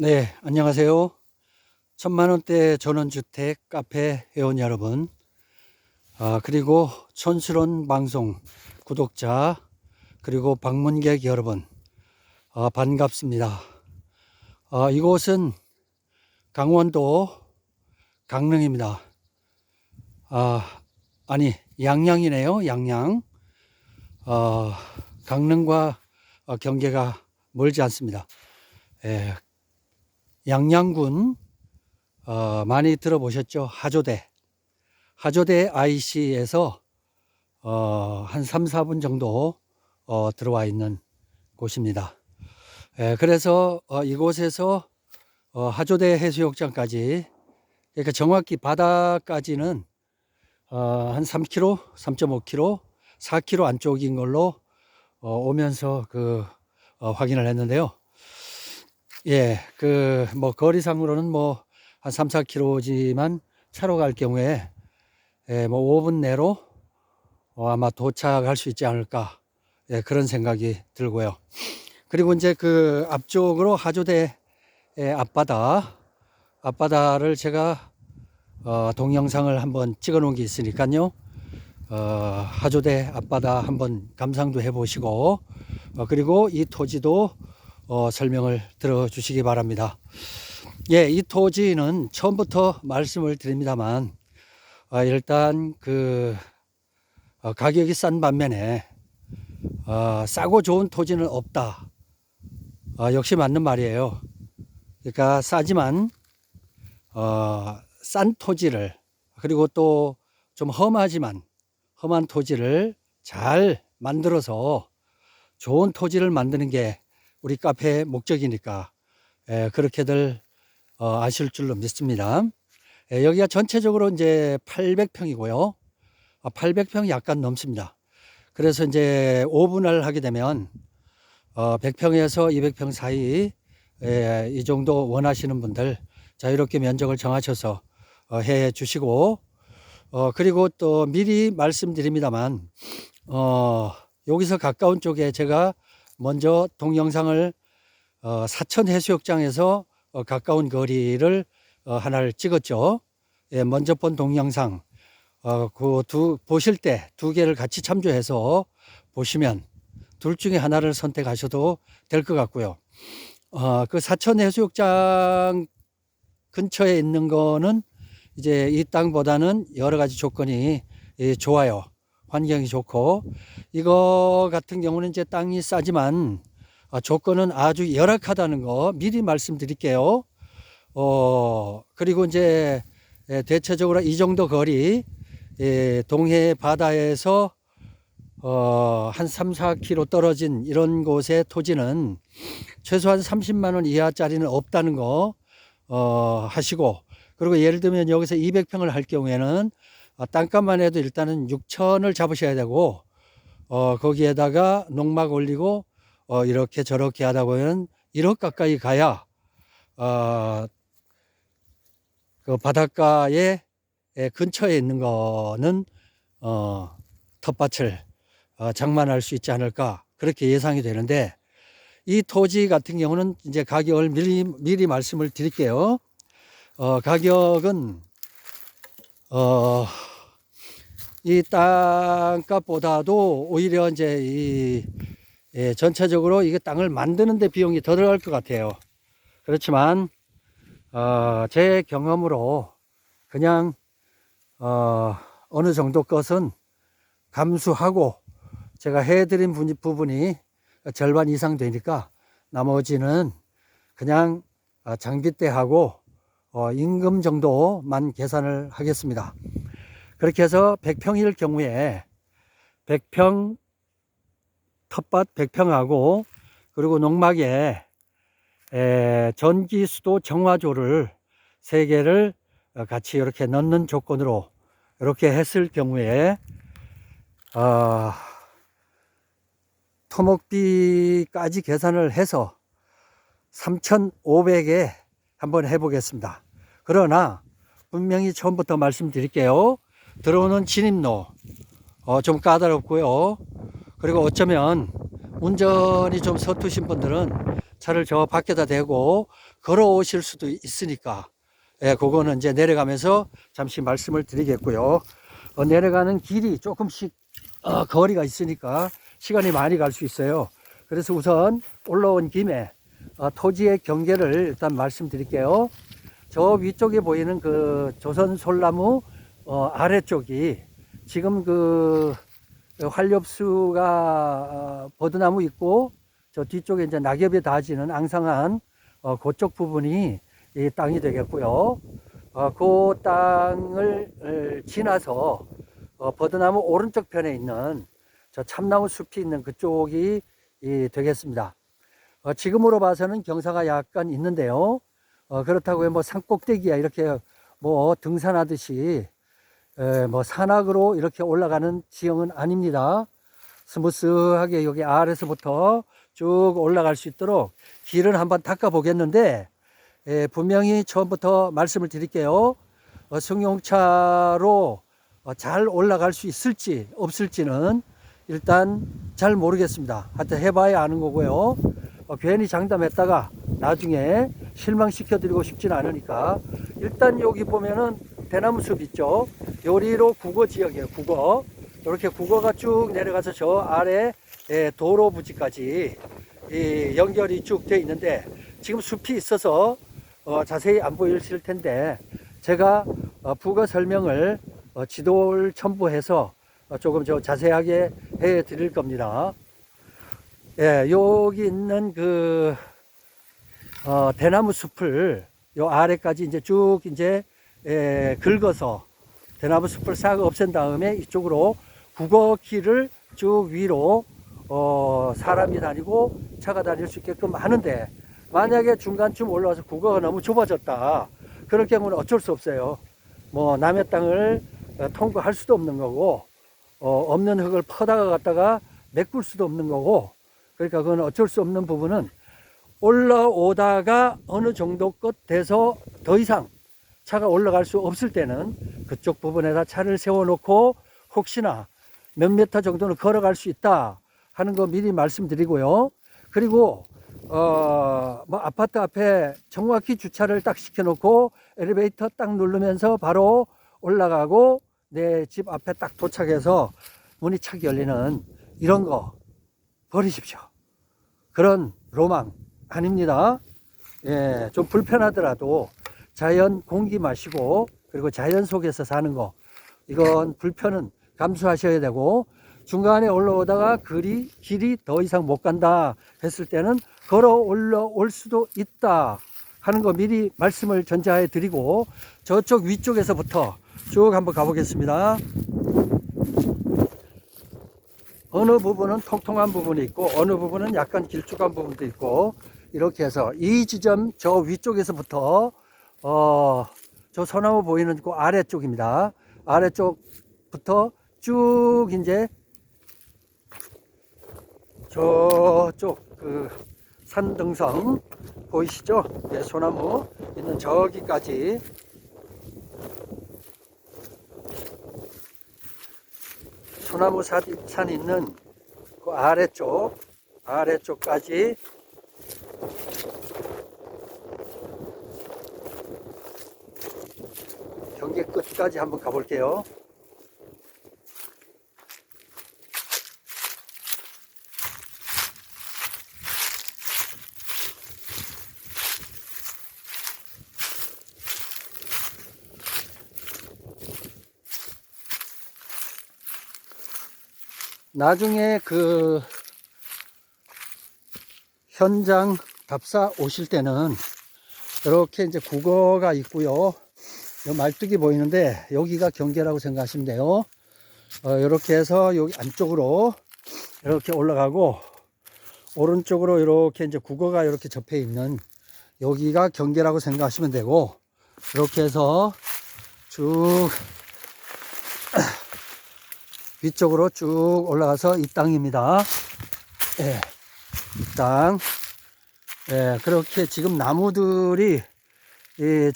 네, 안녕하세요. 천만원대 전원주택 카페 회원 여러분, 그리고 촌스러운 방송 구독자, 그리고 방문객 여러분, 반갑습니다. 이곳은 강원도 강릉입니다. 아니, 양양이네요, 양양. 강릉과 경계가 멀지 않습니다. 양양군 많이 들어보셨죠? 하조대 IC에서 한 3, 4분 정도 들어와 있는 곳입니다. 그래서 이곳에서 하조대 해수욕장까지, 그러니까 정확히 바다까지는 한 3km, 3.5km, 4km 안쪽인 걸로 오면서 확인을 했는데요. 예, 뭐 거리상으로는 뭐 한 3, 4km지만 차로 갈 경우에 뭐 5분 내로 아마 도착할 수 있지 않을까, 그런 생각이 들고요. 그리고 이제 앞쪽으로 하조대 앞바다를 제가 동영상을 한번 찍어 놓은 게 있으니까요. 하조대 앞바다 한번 감상도 해 보시고, 그리고 이 토지도 설명을 들어 주시기 바랍니다. 예, 이 토지는 처음부터 말씀을 드립니다만, 일단 가격이 싼 반면에 싸고 좋은 토지는 없다. 역시 맞는 말이에요. 그러니까 싸지만 싼 토지를, 그리고 또 좀 험하지만 험한 토지를 잘 만들어서 좋은 토지를 만드는 게 우리 카페의 목적이니까 그렇게들 아실 줄로 믿습니다. 여기가 전체적으로 이제 800평이고요. 800평 약간 넘습니다. 그래서 이제 5분할 하게 되면 100평에서 200평 사이, 이 정도 원하시는 분들 자유롭게 면적을 정하셔서 해 주시고, 그리고 또 미리 말씀드립니다만, 여기서 가까운 쪽에 제가 먼저 동영상을 사천 해수욕장에서 가까운 거리를 하나를 찍었죠. 예, 먼저 본 동영상 보실 때 두 개를 같이 참조해서 보시면 둘 중에 하나를 선택하셔도 될 것 같고요. 사천 해수욕장 근처에 있는 거는 이제 이 땅보다는 여러 가지 조건이 좋아요. 환경이 좋고, 이거 같은 경우는 이제 땅이 싸지만 조건은 아주 열악하다는 거 미리 말씀드릴게요. 그리고 이제 대체적으로 이 정도 거리, 동해 바다에서 한 3, 4km 떨어진 이런 곳의 토지는 최소한 30만 원 이하짜리는 없다는 거 하시고, 그리고 예를 들면 여기서 200평을 할 경우에는 땅값만 해도 일단은 6천을 잡으셔야 되고, 거기에다가 농막 올리고 이렇게 저렇게 하다 보면 1억 가까이 가야 그 바닷가에 근처에 있는 거는 텃밭을 장만할 수 있지 않을까, 그렇게 예상이 되는데, 이 토지 같은 경우는 이제 가격을 미리 말씀을 드릴게요. 가격은 이 땅값보다도 오히려 이제 전체적으로 이게 땅을 만드는 데 비용이 더 들어갈 것 같아요. 그렇지만 제 경험으로 그냥 어느 정도 것은 감수하고 제가 해드린 부분이 절반 이상 되니까 나머지는 그냥 장비대하고 임금 정도만 계산을 하겠습니다. 그렇게 해서 100평일 경우에 100평 텃밭 100평하고, 그리고 농막에 전기 수도 정화조를 3개를 같이 이렇게 넣는 조건으로 이렇게 했을 경우에 토목비까지 계산을 해서 3,500에 한번 해보겠습니다. 그러나 분명히 처음부터 말씀드릴게요. 들어오는 진입로 좀 까다롭고요. 그리고 어쩌면 운전이 좀 서투신 분들은 차를 저 밖에다 대고 걸어오실 수도 있으니까, 예, 그거는 이제 내려가면서 잠시 말씀을 드리겠고요. 내려가는 길이 조금씩 거리가 있으니까 시간이 많이 갈 수 있어요. 그래서 우선 올라온 김에 토지의 경계를 일단 말씀드릴게요. 저 위쪽에 보이는 그 조선 솔나무 아래쪽이 지금 그 활엽수가 버드나무 있고 저 뒤쪽에 이제 낙엽이 닿아지는 앙상한 그쪽 부분이 이 땅이 되겠고요. 그 땅을 지나서 버드나무 오른쪽 편에 있는 저 참나무 숲이 있는 그쪽이 되겠습니다. 지금으로 봐서는 경사가 약간 있는데요. 그렇다고 뭐 산꼭대기야 이렇게 뭐 등산하듯이 뭐 산악으로 이렇게 올라가는 지형은 아닙니다. 스무스하게 여기 아래서부터 쭉 올라갈 수 있도록 길을 한번 닦아 보겠는데, 분명히 처음부터 말씀을 드릴게요. 승용차로 잘 올라갈 수 있을지 없을지는 일단 잘 모르겠습니다. 하여튼 해봐야 아는 거고요. 괜히 장담했다가 나중에 실망시켜 드리고 싶지는 않으니까, 일단 여기 보면은 대나무 숲 있죠. 요리로 국어 지역이에요. 국어. 이렇게 국어가 쭉 내려가서 저 아래 도로 부지까지 연결이 쭉 되어 있는데, 지금 숲이 있어서 자세히 안 보이실 텐데 제가 부가 설명을 지도를 첨부해서 조금 저 자세하게 해 드릴 겁니다. 예, 여기 있는 그 대나무 숲을 요 아래까지 이제 쭉 이제 긁어서 대나무 숲을 싹 없앤 다음에 이쪽으로 국어길을 쭉 위로 사람이 다니고 차가 다닐 수 있게끔 하는데, 만약에 중간쯤 올라와서 국어가 너무 좁아졌다, 그럴 경우는 어쩔 수 없어요. 뭐 남의 땅을 통과할 수도 없는 거고, 없는 흙을 퍼다가 갔다가 메꿀 수도 없는 거고, 그러니까 그건 어쩔 수 없는 부분은 올라오다가 어느 정도 끝 돼서 더 이상 차가 올라갈 수 없을 때는 그쪽 부분에다 차를 세워놓고 혹시나 몇 미터 정도는 걸어갈 수 있다 하는 거 미리 말씀드리고요. 그리고 뭐 아파트 앞에 정확히 주차를 딱 시켜놓고 엘리베이터 딱 누르면서 바로 올라가고 내 집 앞에 딱 도착해서 문이 착 열리는 이런 거 버리십시오. 그런 로망 아닙니다. 예, 좀 불편하더라도 자연 공기 마시고 그리고 자연 속에서 사는 거, 이건 불편은 감수하셔야 되고, 중간에 올라오다가 길이 더 이상 못 간다 했을 때는 걸어 올라올 수도 있다 하는 거 미리 말씀을 전자해 드리고, 저쪽 위쪽에서부터 쭉 한번 가보겠습니다. 어느 부분은 통통한 부분이 있고 어느 부분은 약간 길쭉한 부분도 있고, 이렇게 해서 이 지점 저 위쪽에서부터 저 소나무 보이는 그 아래쪽입니다. 아래쪽부터 쭉 이제 저쪽 그 산등성 보이시죠? 네, 소나무 있는 저기까지 소나무 산 있는 그 아래쪽까지 경계 끝까지 한번 가볼게요. 나중에 그 현장 답사 오실 때는 이렇게 이제 국어가 있고요. 요 말뚝이 보이는데 여기가 경계라고 생각하시면 돼요. 이렇게 해서 여기 안쪽으로 이렇게 올라가고, 오른쪽으로 이렇게 이제 국어가 이렇게 접해 있는 여기가 경계라고 생각하시면 되고, 이렇게 해서 쭉 위쪽으로 쭉 올라가서 이 땅입니다. 예, 이 땅. 예, 그렇게 지금 나무들이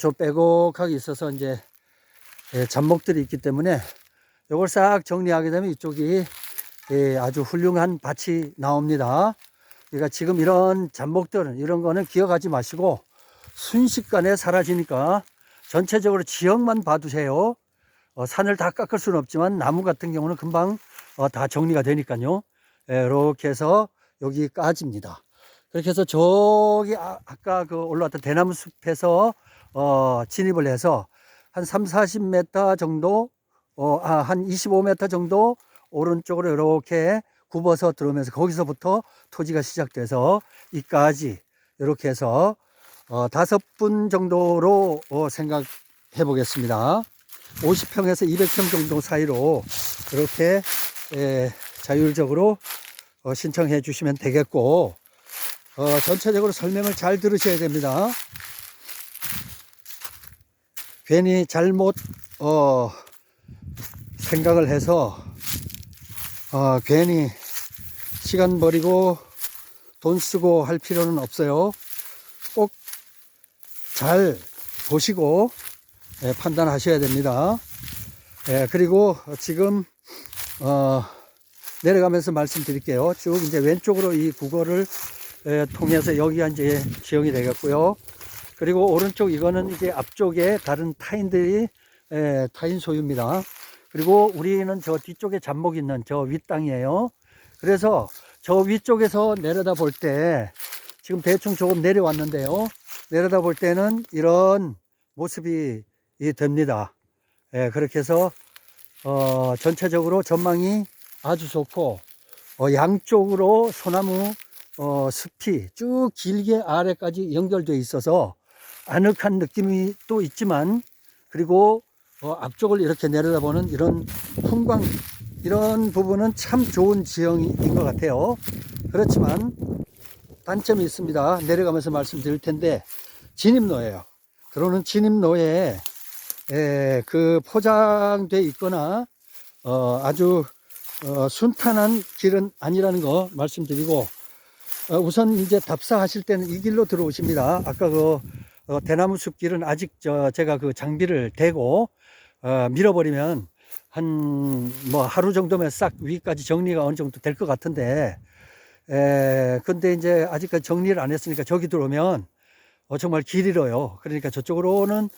좀 빼곡하게 있어서 이제 잡목들이 있기 때문에 이걸 싹 정리하게 되면 이쪽이 아주 훌륭한 밭이 나옵니다. 그러니까 지금 이런 잡목들은 이런 거는 기억하지 마시고 순식간에 사라지니까 전체적으로 지형만 봐두세요. 산을 다 깎을 수는 없지만 나무 같은 경우는 금방 다 정리가 되니까요. 이렇게 해서 여기까지입니다. 그렇게 해서 저기 아까 그 올라왔던 대나무 숲에서 진입을 해서 한 3, 40m 정도 한 25m 정도 오른쪽으로 이렇게 굽어서 들어오면서 거기서부터 토지가 시작돼서 이까지 이렇게 해서 5분 정도로 생각해 보겠습니다. 50평에서 200평 정도 사이로 이렇게 자율적으로 신청해 주시면 되겠고, 전체적으로 설명을 잘 들으셔야 됩니다. 괜히 잘못 생각을 해서 괜히 시간 버리고 돈 쓰고 할 필요는 없어요. 꼭 잘 보시고 판단하셔야 됩니다. 그리고 지금 내려가면서 말씀드릴게요. 쭉 이제 왼쪽으로 이 국어를 통해서 여기가 이제 지형이 되겠고요. 그리고 오른쪽 이거는 이제 앞쪽에 다른 타인들이 타인 소유입니다. 그리고 우리는 저 뒤쪽에 잡목 있는 저 윗땅이에요. 그래서 저 위쪽에서 내려다 볼 때 지금 대충 조금 내려왔는데요. 내려다 볼 때는 이런 모습이 됩니다. 그렇게 해서 전체적으로 전망이 아주 좋고 양쪽으로 소나무 숲이 쭉 길게 아래까지 연결되어 있어서 아늑한 느낌이 또 있지만, 그리고 앞쪽을 이렇게 내려다보는 이런 풍광, 이런 부분은 참 좋은 지형인 것 같아요. 그렇지만 단점이 있습니다. 내려가면서 말씀드릴 텐데, 진입로예요. 들어오는 진입로에 그 포장되어 있거나 아주 순탄한 길은 아니라는 거 말씀드리고, 우선 이제 답사하실 때는 이 길로 들어오십니다. 아까 그 대나무 숲길은 아직 제가 그 장비를 대고 밀어버리면 한 뭐 하루 정도면 싹 위까지 정리가 어느 정도 될 것 같은데, 근데 이제 아직까지 정리를 안 했으니까 저기 들어오면 정말 길 잃어요. 그러니까 저쪽으로는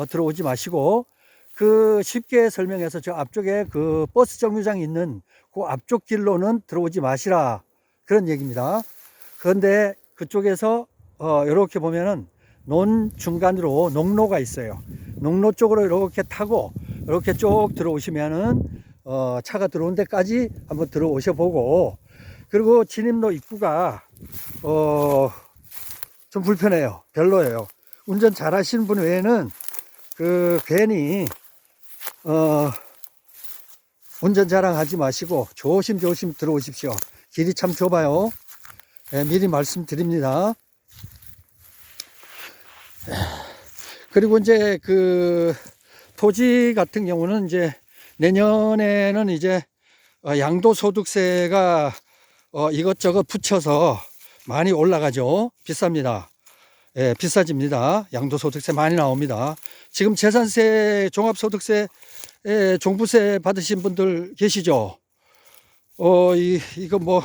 들어오지 마시고, 그 쉽게 설명해서 저 앞쪽에 그 버스 정류장이 있는 그 앞쪽 길로는 들어오지 마시라, 그런 얘기입니다. 그런데 그쪽에서 이렇게 보면은 논 중간으로 농로가 있어요. 농로 쪽으로 이렇게 타고 이렇게 쭉 들어오시면은 차가 들어온 데까지 한번 들어오셔 보고, 그리고 진입로 입구가 좀 불편해요. 별로예요. 운전 잘 하시는 분 외에는 괜히 운전 자랑하지 마시고 조심조심 들어오십시오. 길이 참 좁아요. 미리 말씀드립니다. 그리고 이제 그 토지 같은 경우는 이제 내년에는 이제 양도소득세가 이것저것 붙여서 많이 올라가죠. 비쌉니다. 비싸집니다. 양도소득세 많이 나옵니다. 지금 재산세, 종합소득세, 종부세 받으신 분들 계시죠? 이거 뭐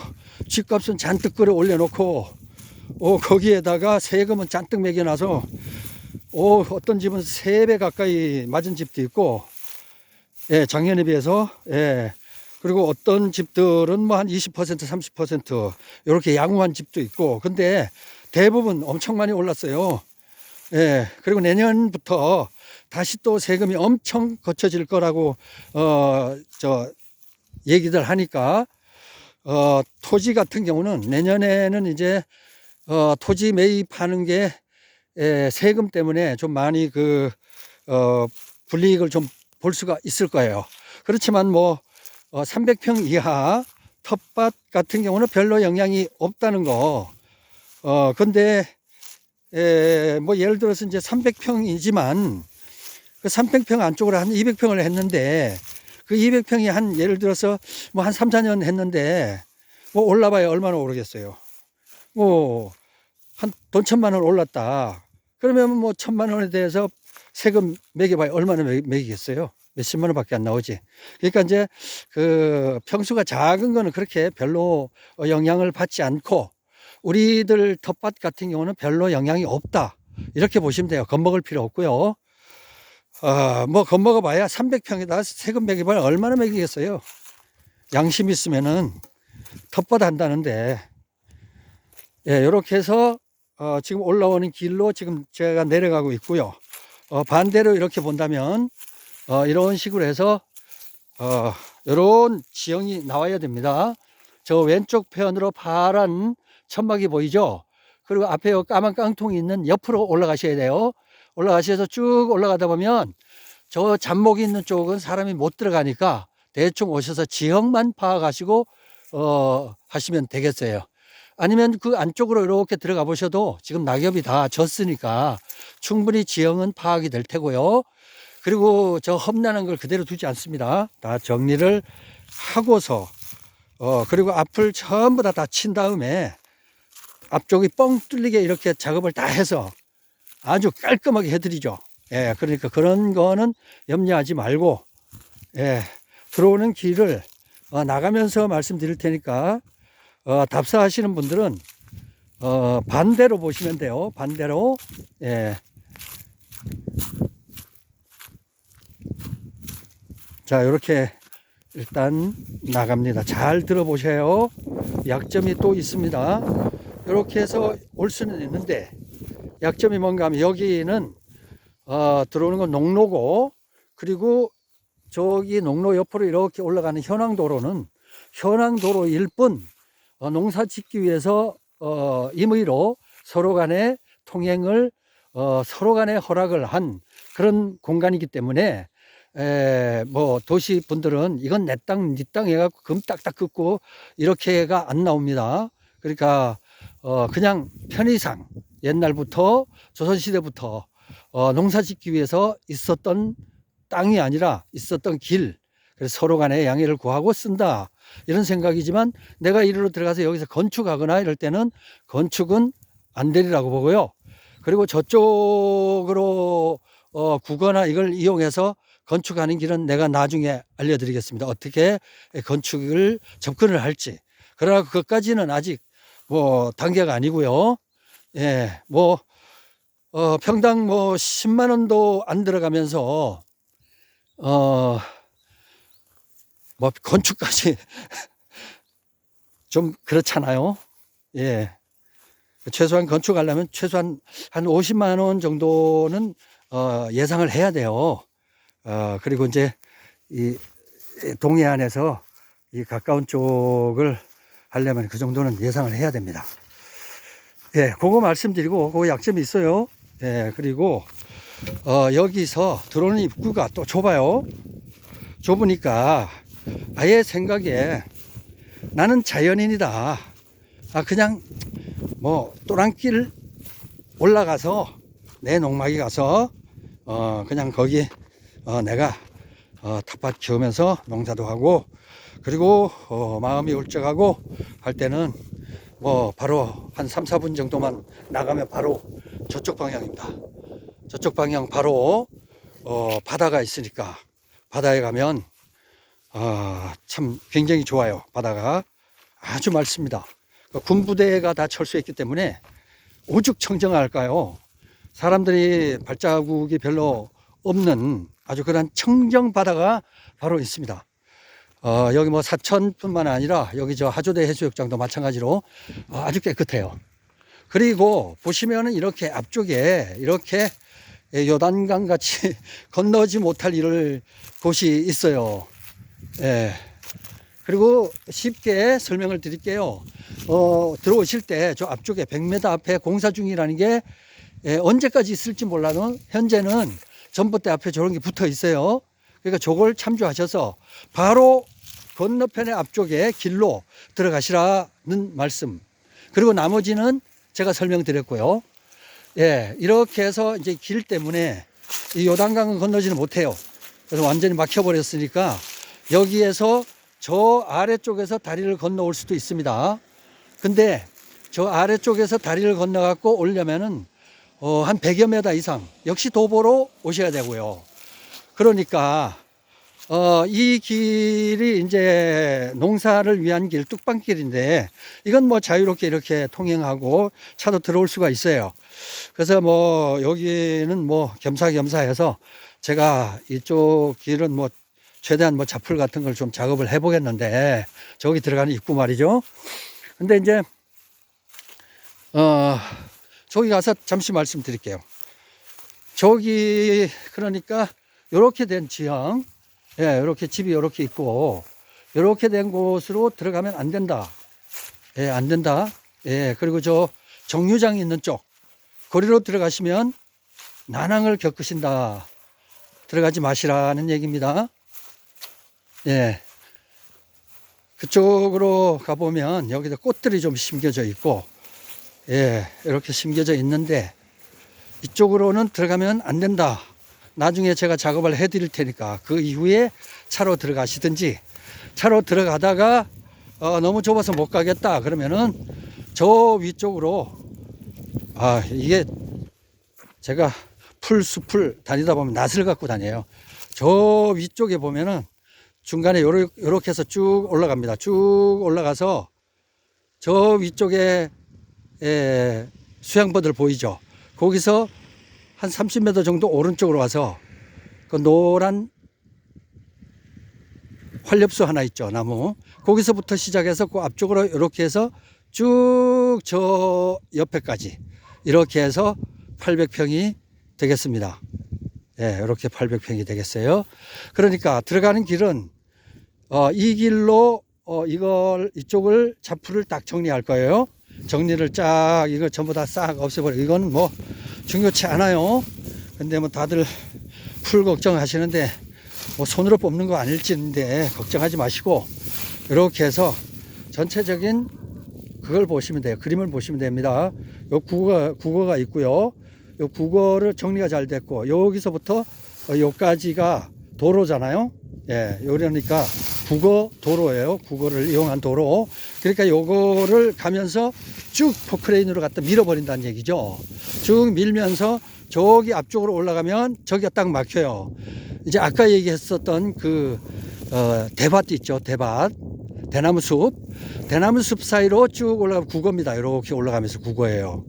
집값은 잔뜩 끌어 올려놓고 거기에다가 세금은 잔뜩 매겨놔서 어떤 집은 3배 가까이 맞은 집도 있고, 작년에 비해서, 그리고 어떤 집들은 뭐 한 20%, 30% 이렇게 양호한 집도 있고, 근데 대부분 엄청 많이 올랐어요. 그리고 내년부터 다시 또 세금이 엄청 거쳐질 거라고 얘기들 하니까 토지 같은 경우는 내년에는 이제 토지 매입하는 게 세금 때문에 좀 많이 불이익을 좀 볼 수가 있을 거예요. 그렇지만 뭐 300평 이하 텃밭 같은 경우는 별로 영향이 없다는 거. 근데 뭐 예를 들어서 이제 300평이지만 그 300평 안쪽으로 한 200평을 했는데, 그 200평이 한 예를 들어서 뭐 한 3, 4년 했는데 뭐 올라봐야 얼마나 오르겠어요. 뭐 한 돈 1,000만 원 올랐다. 그러면 뭐 1,000만 원에 대해서 세금 매겨봐야 얼마나 매기겠어요? 몇십만 원밖에 안 나오지. 그러니까 이제 그 평수가 작은 거는 그렇게 별로 영향을 받지 않고, 우리들 텃밭 같은 경우는 별로 영향이 없다. 이렇게 보시면 돼요. 겁먹을 필요 없고요. 뭐 겁먹어 봐야 300평에다 세금 매기면 얼마나 매기겠어요. 양심 있으면은 텃밭 한다는데. 예, 이렇게 해서 지금 올라오는 길로 지금 제가 내려가고 있고요. 반대로 이렇게 본다면 이런 식으로 해서 이런 지형이 나와야 됩니다. 저 왼쪽 편으로 파란 천막이 보이죠? 그리고 앞에 까만 깡통이 있는 옆으로 올라가셔야 돼요. 올라가셔서 쭉 올라가다 보면 저 잡목이 있는 쪽은 사람이 못 들어가니까 대충 오셔서 지형만 파악하시고 하시면 되겠어요. 아니면 그 안쪽으로 이렇게 들어가 보셔도 지금 낙엽이 다 졌으니까 충분히 지형은 파악이 될 테고요. 그리고 저 험난한 걸 그대로 두지 않습니다. 다 정리를 하고서 그리고 앞을 전부 다 친 다음에 앞쪽이 뻥 뚫리게 이렇게 작업을 다 해서 아주 깔끔하게 해드리죠. 예, 그러니까 그런 거는 염려하지 말고, 예, 들어오는 길을 나가면서 말씀드릴 테니까 답사하시는 분들은 반대로 보시면 돼요. 반대로. 예. 자, 이렇게 일단 나갑니다. 잘 들어보세요. 약점이 또 있습니다. 이렇게 해서 올 수는 있는데 약점이 뭔가 하면 여기는 들어오는 건 농로고, 그리고 저기 농로 옆으로 이렇게 올라가는 현황도로는 현황도로일 뿐 농사 짓기 위해서 임의로 서로 간에 통행을 서로 간에 허락을 한 그런 공간이기 때문에 뭐 도시 분들은 이건 내 땅, 네 땅 해갖고 금 딱딱 긋고 이렇게가 안 나옵니다. 그러니까 그냥 편의상 옛날부터 조선시대부터 농사 짓기 위해서 있었던 땅이 아니라 있었던 길, 그래서 서로 간에 양해를 구하고 쓴다 이런 생각이지만, 내가 이리로 들어가서 여기서 건축하거나 이럴 때는 건축은 안 되리라고 보고요. 그리고 저쪽으로 구거나 이걸 이용해서 건축하는 길은 내가 나중에 알려드리겠습니다. 어떻게 건축을 접근을 할지. 그러나 그것까지는 아직 뭐 단계가 아니고요. 예, 뭐 평당 뭐 10만 원도 안 들어가면서 뭐 건축까지 좀 그렇잖아요. 예. 최소한 건축하려면 최소한 한 50만 원 정도는 예상을 해야 돼요. 그리고 이제 이 동해안에서 이 가까운 쪽을 하려면 그 정도는 예상을 해야 됩니다. 예, 그거 말씀드리고, 그거 약점이 있어요. 예, 그리고 여기서 들어오는 입구가 또 좁아요. 좁으니까 아예 생각에 나는 자연인이다. 그냥 뭐 또랑길 올라가서 내 농막에 가서 그냥 거기 내가 텃밭 키우면서 농사도 하고, 그리고 마음이 울적하고 할 때는 뭐 바로 한 3, 4분 정도만 나가면 바로 저쪽 방향입니다. 저쪽 방향 바로 바다가 있으니까 바다에 가면 참 굉장히 좋아요. 바다가 아주 맑습니다. 군부대가 다 철수했기 때문에 오죽 청정할까요? 사람들이 발자국이 별로 없는 아주 그런 청정 바다가 바로 있습니다. 여기 뭐 사천뿐만 아니라 여기 저 하조대 해수욕장도 마찬가지로 아주 깨끗해요. 그리고 보시면은 이렇게 앞쪽에 이렇게 요단강 같이 건너지 못할 이럴 곳이 있어요. 예. 그리고 쉽게 설명을 드릴게요. 들어오실 때 저 앞쪽에 100m 앞에 공사 중이라는 게 언제까지 있을지 몰라도 현재는 전봇대 앞에 저런 게 붙어 있어요. 그러니까 저걸 참조하셔서 바로 건너편의 앞쪽에 길로 들어가시라는 말씀. 그리고 나머지는 제가 설명드렸고요. 예, 이렇게 해서 이제 길 때문에 이 요단강은 건너지는 못해요. 그래서 완전히 막혀버렸으니까 여기에서 저 아래쪽에서 다리를 건너올 수도 있습니다. 근데 저 아래쪽에서 다리를 건너갖고 오려면은 한 100여 m 이상 역시 도보로 오셔야 되고요. 그러니까 이 길이 이제 농사를 위한 길, 뚝방길인데, 이건 뭐 자유롭게 이렇게 통행하고 차도 들어올 수가 있어요. 그래서 뭐 여기는 뭐 겸사겸사해서 제가 이쪽 길은 뭐 최대한 뭐 자풀 같은 걸 좀 작업을 해 보겠는데, 저기 들어가는 입구 말이죠. 근데 이제, 저기 가서 잠시 말씀드릴게요. 저기, 그러니까, 요렇게 된 지형, 예, 요렇게 집이 요렇게 있고, 요렇게 된 곳으로 들어가면 안 된다. 예, 안 된다. 예, 그리고 저 정류장이 있는 쪽, 거리로 들어가시면 난항을 겪으신다. 들어가지 마시라는 얘기입니다. 예. 그쪽으로 가보면 여기도 꽃들이 좀 심겨져 있고, 예, 이렇게 심겨져 있는데, 이쪽으로는 들어가면 안 된다. 나중에 제가 작업을 해 드릴 테니까 그 이후에 차로 들어가시든지, 차로 들어가다가 너무 좁아서 못 가겠다 그러면은 저 위쪽으로, 이게 제가 풀숲을 다니다 보면 낫을 갖고 다녀요. 저 위쪽에 보면은 중간에 요렇게 해서 쭉 올라갑니다. 쭉 올라가서 저 위쪽에 수양버들 보이죠? 거기서 한 30m 정도 오른쪽으로 와서 그 노란 활엽수 하나 있죠, 나무. 거기서부터 시작해서 그 앞쪽으로 이렇게 해서 쭉 저 옆에까지 이렇게 해서 800평이 되겠습니다. 예, 이렇게 800평이 되겠어요. 그러니까 들어가는 길은 이 길로 이쪽을 자풀을 딱 정리할 거예요. 정리를 쫙 이거 전부 다 싹 없애버려. 이건 뭐 중요치 않아요. 근데 뭐 다들 풀 걱정하시는데 뭐 손으로 뽑는 거 아닐지인데 걱정하지 마시고 이렇게 해서 전체적인 그걸 보시면 돼요. 그림을 보시면 됩니다. 요 국어가 있고요. 요 국어를 정리가 잘 됐고, 여기서부터 요까지가 도로잖아요. 예, 그러니까 국어 도로예요. 국어를 이용한 도로. 그러니까 요거를 가면서 쭉 포크레인으로 갖다 밀어버린다는 얘기죠. 쭉 밀면서 저기 앞쪽으로 올라가면 저기가 딱 막혀요. 이제 아까 얘기했었던 그 대밭 있죠. 대나무 숲 사이로 쭉 올라가면 국어입니다. 이렇게 올라가면서 국어예요.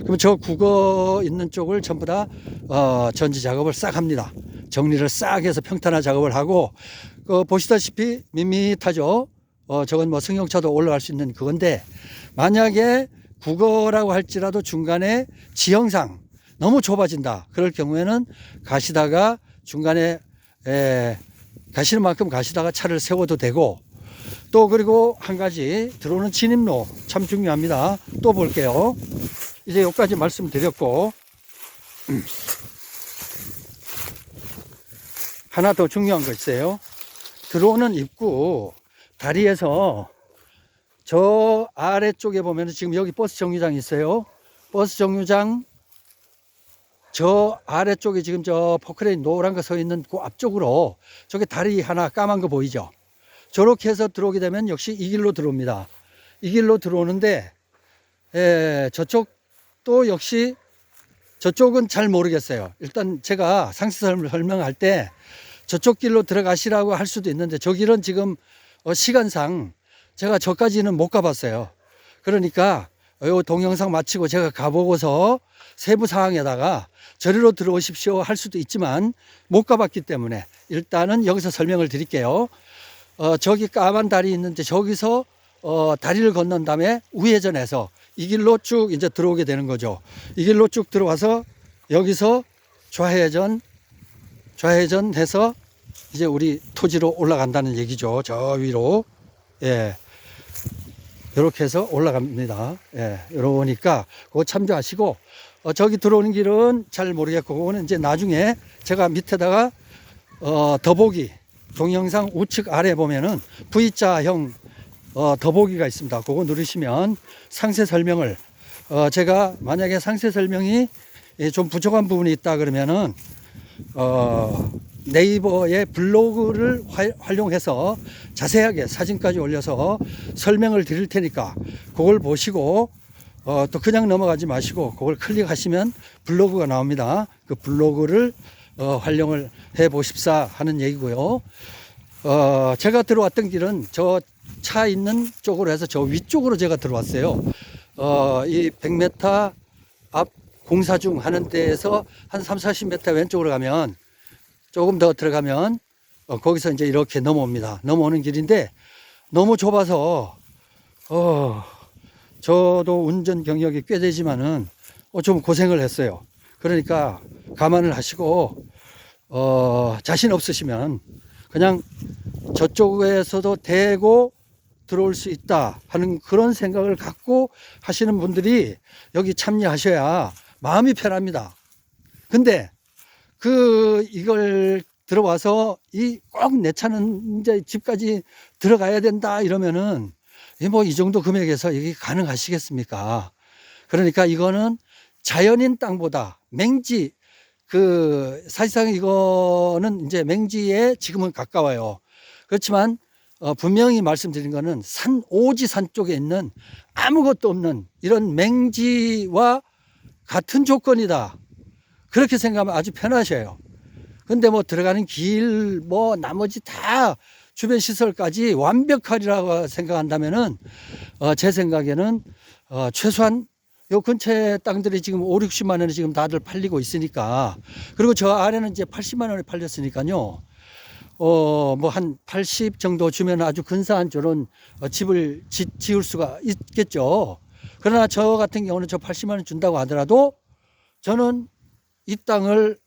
그럼 저 국어 있는 쪽을 전부 다 전지 작업을 싹 합니다. 정리를 싹 해서 평탄화 작업을 하고, 보시다시피 밋밋하죠. 저건 뭐 승용차도 올라갈 수 있는 그건데, 만약에 국어라고 할지라도 중간에 지형상 너무 좁아진다. 그럴 경우에는 가시다가 중간에 가시는 만큼 가시다가 차를 세워도 되고, 또 그리고 한 가지 들어오는 진입로 참 중요합니다. 또 볼게요. 이제 여기까지 말씀드렸고, 하나 더 중요한 거 있어요. 들어오는 입구 다리에서 저 아래쪽에 보면 지금 여기 버스 정류장이 있어요. 버스 정류장 저 아래쪽에 지금 저 포크레인 노란 거 서 있는 그 앞쪽으로 저기 다리 하나 까만 거 보이죠? 저렇게 해서 들어오게 되면 역시 이 길로 들어옵니다. 이 길로 들어오는데, 저쪽도 역시 저쪽은 잘 모르겠어요. 일단 제가 상세 설명할 때 저쪽 길로 들어가시라고 할 수도 있는데, 저 길은 지금 시간상 제가 저까지는 못 가봤어요. 그러니까 이 동영상 마치고 제가 가보고서 세부 사항에다가 저리로 들어오십시오 할 수도 있지만 못 가봤기 때문에 일단은 여기서 설명을 드릴게요. 저기 까만 다리 있는데 저기서 다리를 건넌 다음에 우회전해서 이 길로 쭉 이제 들어오게 되는 거죠. 이 길로 쭉 들어와서 여기서 좌회전해서 이제 우리 토지로 올라간다는 얘기죠. 저 위로. 예. 이렇게 해서 올라갑니다. 예. 이러니까 그거 참조하시고, 저기 들어오는 길은 잘 모르겠고, 그거는 이제 나중에 제가 밑에다가 더보기 동영상 우측 아래 보면은 V자형 더보기가 있습니다. 그거 누르시면 상세 설명을, 제가 만약에 상세 설명이 좀 부족한 부분이 있다 그러면은 네이버의 블로그를 활용해서 자세하게 사진까지 올려서 설명을 드릴 테니까 그걸 보시고, 또 그냥 넘어가지 마시고 그걸 클릭하시면 블로그가 나옵니다. 그 블로그를 활용을 해 보십사 하는 얘기고요. 제가 들어왔던 길은 저 차 있는 쪽으로 해서 저 위쪽으로 제가 들어왔어요. 이 100m 앞 공사 중 하는 데에서 한 3, 40m 왼쪽으로 가면 조금 더 들어가면 거기서 이제 이렇게 넘어옵니다. 넘어오는 길인데 너무 좁아서 저도 운전 경력이 꽤 되지만은 좀 고생을 했어요. 그러니까 감안을 하시고 자신 없으시면 그냥 저쪽에서도 대고 들어올 수 있다 하는 그런 생각을 갖고 하시는 분들이 여기 참여하셔야 마음이 편합니다. 근데 이걸 들어와서 꼭 내 차는 이제 집까지 들어가야 된다 이러면은 뭐 이 정도 금액에서 이게 가능하시겠습니까? 그러니까 이거는 자연인 땅보다 맹지, 사실상 이거는 이제 맹지에 지금은 가까워요. 그렇지만 분명히 말씀드린 거는 오지산 쪽에 있는 아무것도 없는 이런 맹지와 같은 조건이다. 그렇게 생각하면 아주 편하셔요. 근데 뭐 들어가는 길, 뭐 나머지 다 주변 시설까지 완벽하리라고 생각한다면은, 제 생각에는, 최소한 요 근처에 땅들이 지금 5, 60만 원에 지금 다들 팔리고 있으니까, 그리고 저 아래는 이제 80만 원에 팔렸으니까요. 뭐 한 80 정도 주면 아주 근사한 저런 집을 지을 수가 있겠죠. 그러나 저 같은 경우는 저 80만 원 준다고 하더라도 저는 이 땅을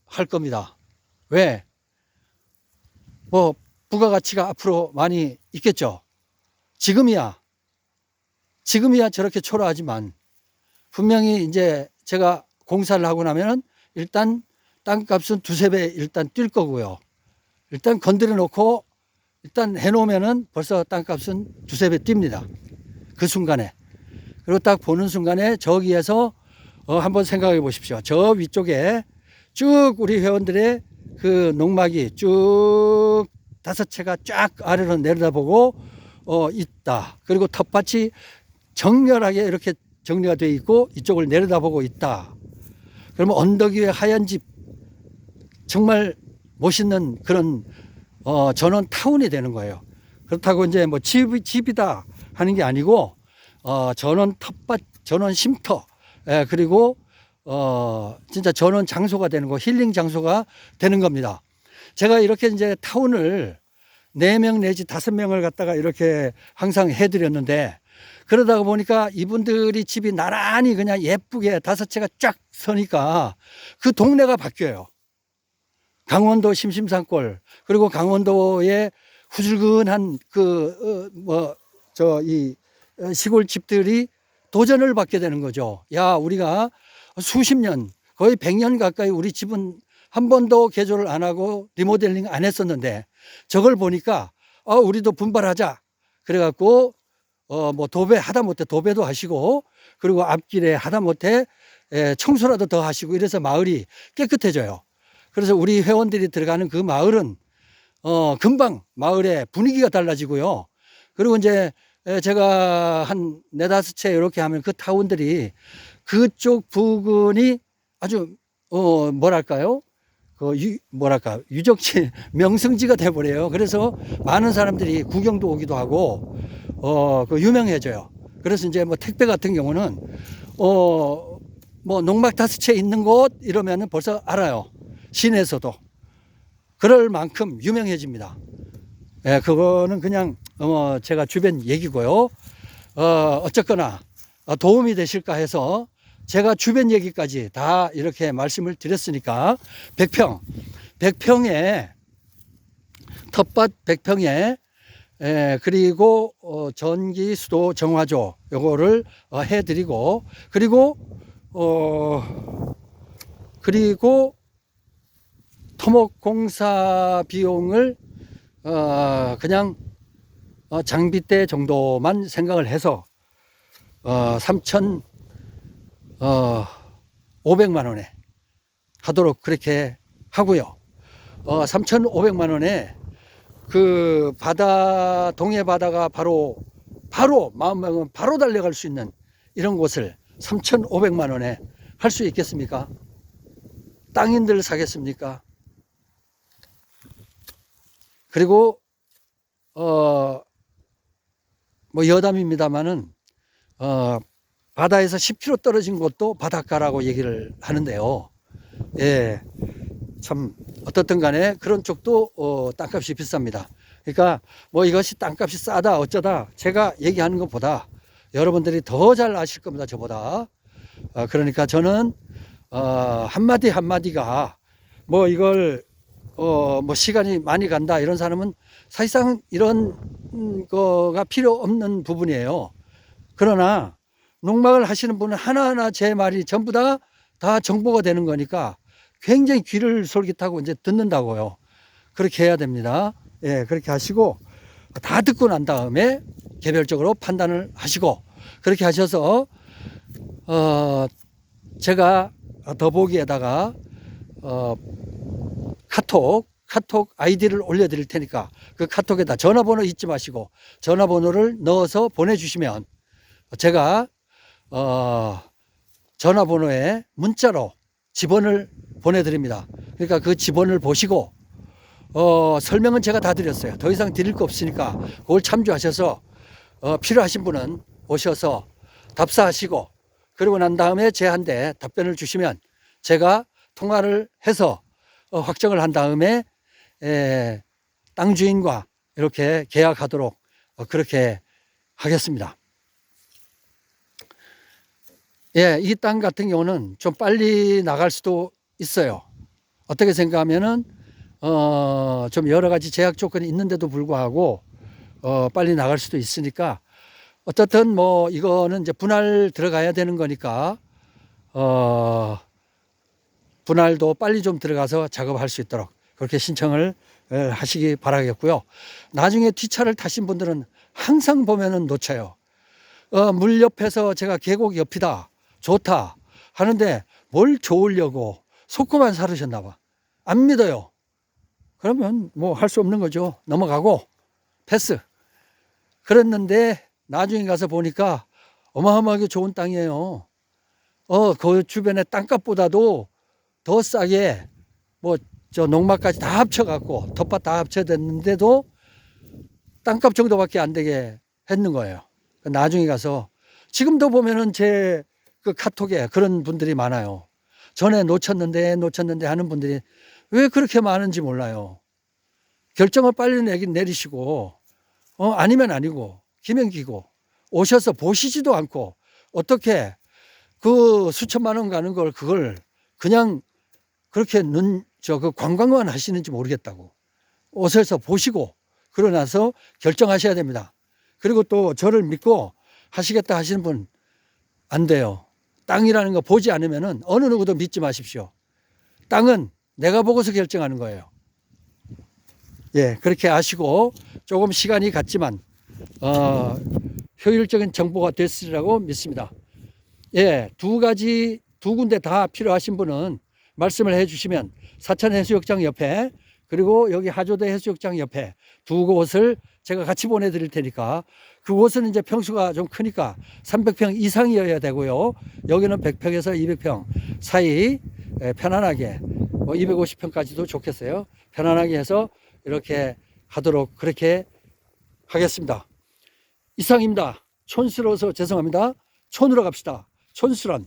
할 겁니다. 왜? 뭐 부가가치가 앞으로 많이 있겠죠. 지금이야 저렇게 초라하지만 분명히 이제 제가 공사를 하고 나면은 일단 땅값은 두세 배 일단 뛸 거고요. 일단 건드려 놓고 일단 해 놓으면은 벌써 땅값은 두세 배 뜁니다. 그 순간에. 그리고 딱 보는 순간에 저기에서 한번 생각해 보십시오. 저 위쪽에 쭉 우리 회원들의 그 농막이 쭉 5채가 쫙 아래로 내려다보고 있다. 그리고 텃밭이 정렬하게 이렇게 정리가 되어 있고 이쪽을 내려다보고 있다. 그러면 언덕 위에 하얀 집, 정말 멋있는 그런 전원 타운이 되는 거예요. 그렇다고 이제 뭐 집이다 하는 게 아니고 전원 텃밭, 전원 쉼터, 그리고 진짜 전원 장소가 되는 거, 힐링 장소가 되는 겁니다. 제가 이렇게 이제 타운을 4명 내지 5명을 갖다가 이렇게 항상 해드렸는데, 그러다가 보니까 이분들이 집이 나란히 그냥 예쁘게 5채가 쫙 서니까 그 동네가 바뀌어요. 강원도 심심산골, 그리고 강원도의 후줄근한 시골 집들이 도전을 받게 되는 거죠. 야, 우리가 수십 년, 거의 100년 가까이 우리 집은 한 번도 개조를 안 하고 리모델링 안 했었는데 저걸 보니까 우리도 분발하자. 그래갖고 뭐 도배 하다못해 도배도 하시고, 그리고 앞길에 하다못해 청소라도 더 하시고 이래서 마을이 깨끗해져요. 그래서 우리 회원들이 들어가는 그 마을은 금방 마을의 분위기가 달라지고요. 그리고 이제 제가 한 4, 5채 이렇게 하면 그 타운들이 그쪽 부근이 아주 뭐랄까요? 유적지 명승지가 돼버려요. 그래서 많은 사람들이 구경도 오기도 하고 유명해져요. 그래서 이제 뭐 택배 같은 경우는 뭐 농막 5채 있는 곳 이러면은 벌써 알아요. 시내에서도. 그럴 만큼 유명해집니다. 그거는 그냥 제가 주변 얘기고요. 어쨌거나 도움이 되실까 해서 제가 주변 얘기까지 다 이렇게 말씀을 드렸으니까 100평에 텃밭 100평에 그리고 전기 수도 정화조 요거를 해드리고, 그리고 토목 공사 비용을 그냥 장비대 정도만 생각을 해서 3,500만 원에 하도록 그렇게 하고요. 3,500만 원에 그 바다, 동해 바다가 바로 마음먹으면 바로 달려갈 수 있는 이런 곳을 3,500만 원에 할 수 있겠습니까? 땅인들 사겠습니까? 그리고 뭐 여담입니다만은 바다에서 10km 떨어진 곳도 바닷가라고 얘기를 하는데요. 예, 참 어떻든 간에 그런 쪽도 땅값이 비쌉니다. 그러니까 뭐 이것이 땅값이 싸다 어쩌다 제가 얘기하는 것보다 여러분들이 더 잘 아실 겁니다, 저보다. 그러니까 저는 한마디 한마디가 뭐 이걸 뭐 시간이 많이 간다 이런 사람은 사실상 이런 거가 필요 없는 부분이에요. 그러나 농막을 하시는 분은 하나하나 제 말이 전부 다 정보가 되는 거니까 굉장히 귀를 솔깃하고 이제 듣는다고요. 그렇게 해야 됩니다. 예, 그렇게 하시고 다 듣고 난 다음에 개별적으로 판단을 하시고 그렇게 하셔서 제가 더보기에다가 카톡 아이디를 올려드릴 테니까 그 카톡에다 전화번호 잊지 마시고 전화번호를 넣어서 보내주시면 제가 전화번호에 문자로 지번을 보내드립니다. 그러니까 그 지번을 보시고 설명은 제가 다 드렸어요. 더 이상 드릴 거 없으니까 그걸 참조하셔서 필요하신 분은 오셔서 답사하시고 그러고 난 다음에 제한테 답변을 주시면 제가 통화를 해서 확정을 한 다음에 땅 주인과 이렇게 계약하도록 그렇게 하겠습니다. 예, 이 땅 같은 경우는 좀 빨리 나갈 수도 있어요. 어떻게 생각하면은 좀 여러 가지 제약 조건이 있는데도 불구하고 빨리 나갈 수도 있으니까 어쨌든 뭐 이거는 이제 분할 들어가야 되는 거니까 분할도 빨리 좀 들어가서 작업할 수 있도록 그렇게 신청을 하시기 바라겠고요. 나중에 뒷차를 타신 분들은 항상 보면은 놓쳐요. 물 옆에서 제가 계곡 옆이다 좋다 하는데 뭘 좋으려고 속고만 살으셨나 봐. 안 믿어요. 그러면 뭐 할 수 없는 거죠. 넘어가고 패스. 그랬는데 나중에 가서 보니까 어마어마하게 좋은 땅이에요. 그 주변에 땅값보다도 더 싸게 뭐 저 농막까지 다 합쳐갖고 텃밭 다 합쳐졌는데도 땅값 정도밖에 안 되게 했는 거예요. 나중에 가서 지금도 보면은 제 그 카톡에 그런 분들이 많아요. 전에 놓쳤는데 하는 분들이 왜 그렇게 많은지 몰라요. 결정을 빨리 내리시고 아니면 아니고 기면기고 오셔서 보시지도 않고 어떻게 그 수천만 원 가는 걸 그걸 그냥 그렇게 그 관광만 하시는지 모르겠다고 오셔서 보시고 그러고 나서 결정하셔야 됩니다. 그리고 또 저를 믿고 하시겠다 하시는 분 안 돼요. 땅이라는 거 보지 않으면은 어느 누구도 믿지 마십시오. 땅은 내가 보고서 결정하는 거예요. 예, 그렇게 아시고 조금 시간이 갔지만 효율적인 정보가 됐으리라고 믿습니다. 예, 두 군데 다 필요하신 분은 말씀을 해주시면 사천해수욕장 옆에 그리고 여기 하조대 해수욕장 옆에 두 곳을 제가 같이 보내드릴 테니까 그곳은 이제 평수가 좀 크니까 300평 이상이어야 되고요. 여기는 100평에서 200평 사이 편안하게 뭐 250평까지도 좋겠어요. 편안하게 해서 이렇게 하도록 그렇게 하겠습니다. 이상입니다. 촌스러워서 죄송합니다. 촌으로 갑시다. 촌스런.